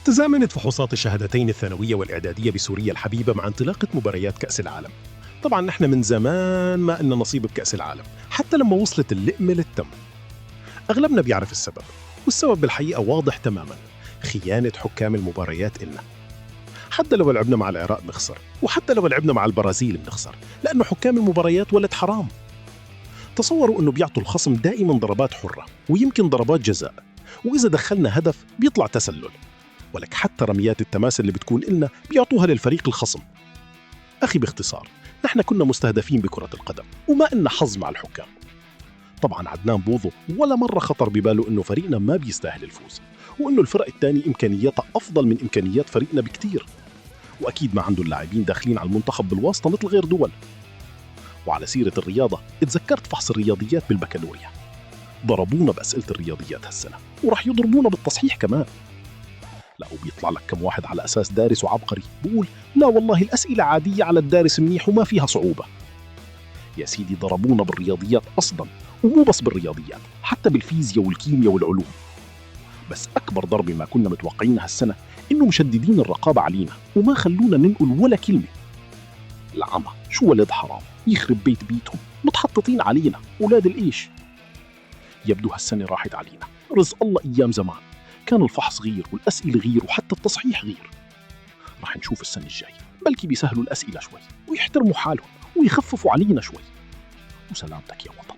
تزامنت فحوصات الشهادتين الثانوية والإعدادية بسوريا الحبيبة مع انطلاقة مباريات كأس العالم. طبعا نحن من زمان ما إلنا نصيب بكأس العالم، حتى لما وصلت اللقمة للتم. أغلبنا بيعرف السبب، والسبب بالحقيقة واضح تماما: خيانة حكام المباريات إلنا. حتى لو لعبنا مع العراق بنخسر، وحتى لو لعبنا مع البرازيل بنخسر، لأنه حكام المباريات ولد حرام. تصوروا أنه بيعطوا الخصم دائما ضربات حرة ويمكن ضربات جزاء، وإذا دخلنا هدف بيطلع تسلل، ولك حتى رميات التماس اللي بتكون إلنا بيعطوها للفريق الخصم. أخي باختصار، نحن كنا مستهدفين بكرة القدم وما إلنا حظ مع الحكام. طبعا عدنان بوظو ولا مرة خطر بباله إنه فريقنا ما بيستاهل الفوز، وإنه الفرق الثانية إمكانياتها أفضل من إمكانيات فريقنا بكتير، وأكيد ما عنده اللاعبين داخلين على المنتخب بالواسطة مثل غير دول. وعلى سيرة الرياضة، اتذكرت فحص الرياضيات بالبكالوريا، ضربونا بأسئلة الرياضيات هالسنة ورح يضربونا بالتصحيح كمان. لا، وبيطلع لك كم واحد على أساس دارس وعبقري بقول لا والله الأسئلة عادية على الدارس منيح وما فيها صعوبة. يا سيدي ضربونا بالرياضيات قصدا، ومو بس بالرياضيات، حتى بالفيزياء والكيمياء والعلوم. بس أكبر ضربة ما كنا متوقعينها هالسنة إنه مشددين الرقابة علينا وما خلونا ننقل ولا كلمة. العمى شو ولد حرام، يخرب بيت بيتهم، متحططين علينا أولاد الإيش. يبدو هالسنة راحت علينا، رزق الله أيام زمان كان الفحص غير والأسئلة غير وحتى التصحيح غير. رح نشوف السنة الجاي بلكي بيسهلوا الأسئلة شوي ويحترموا حالهم ويخففوا علينا شوي. وسلامتك يا وطن.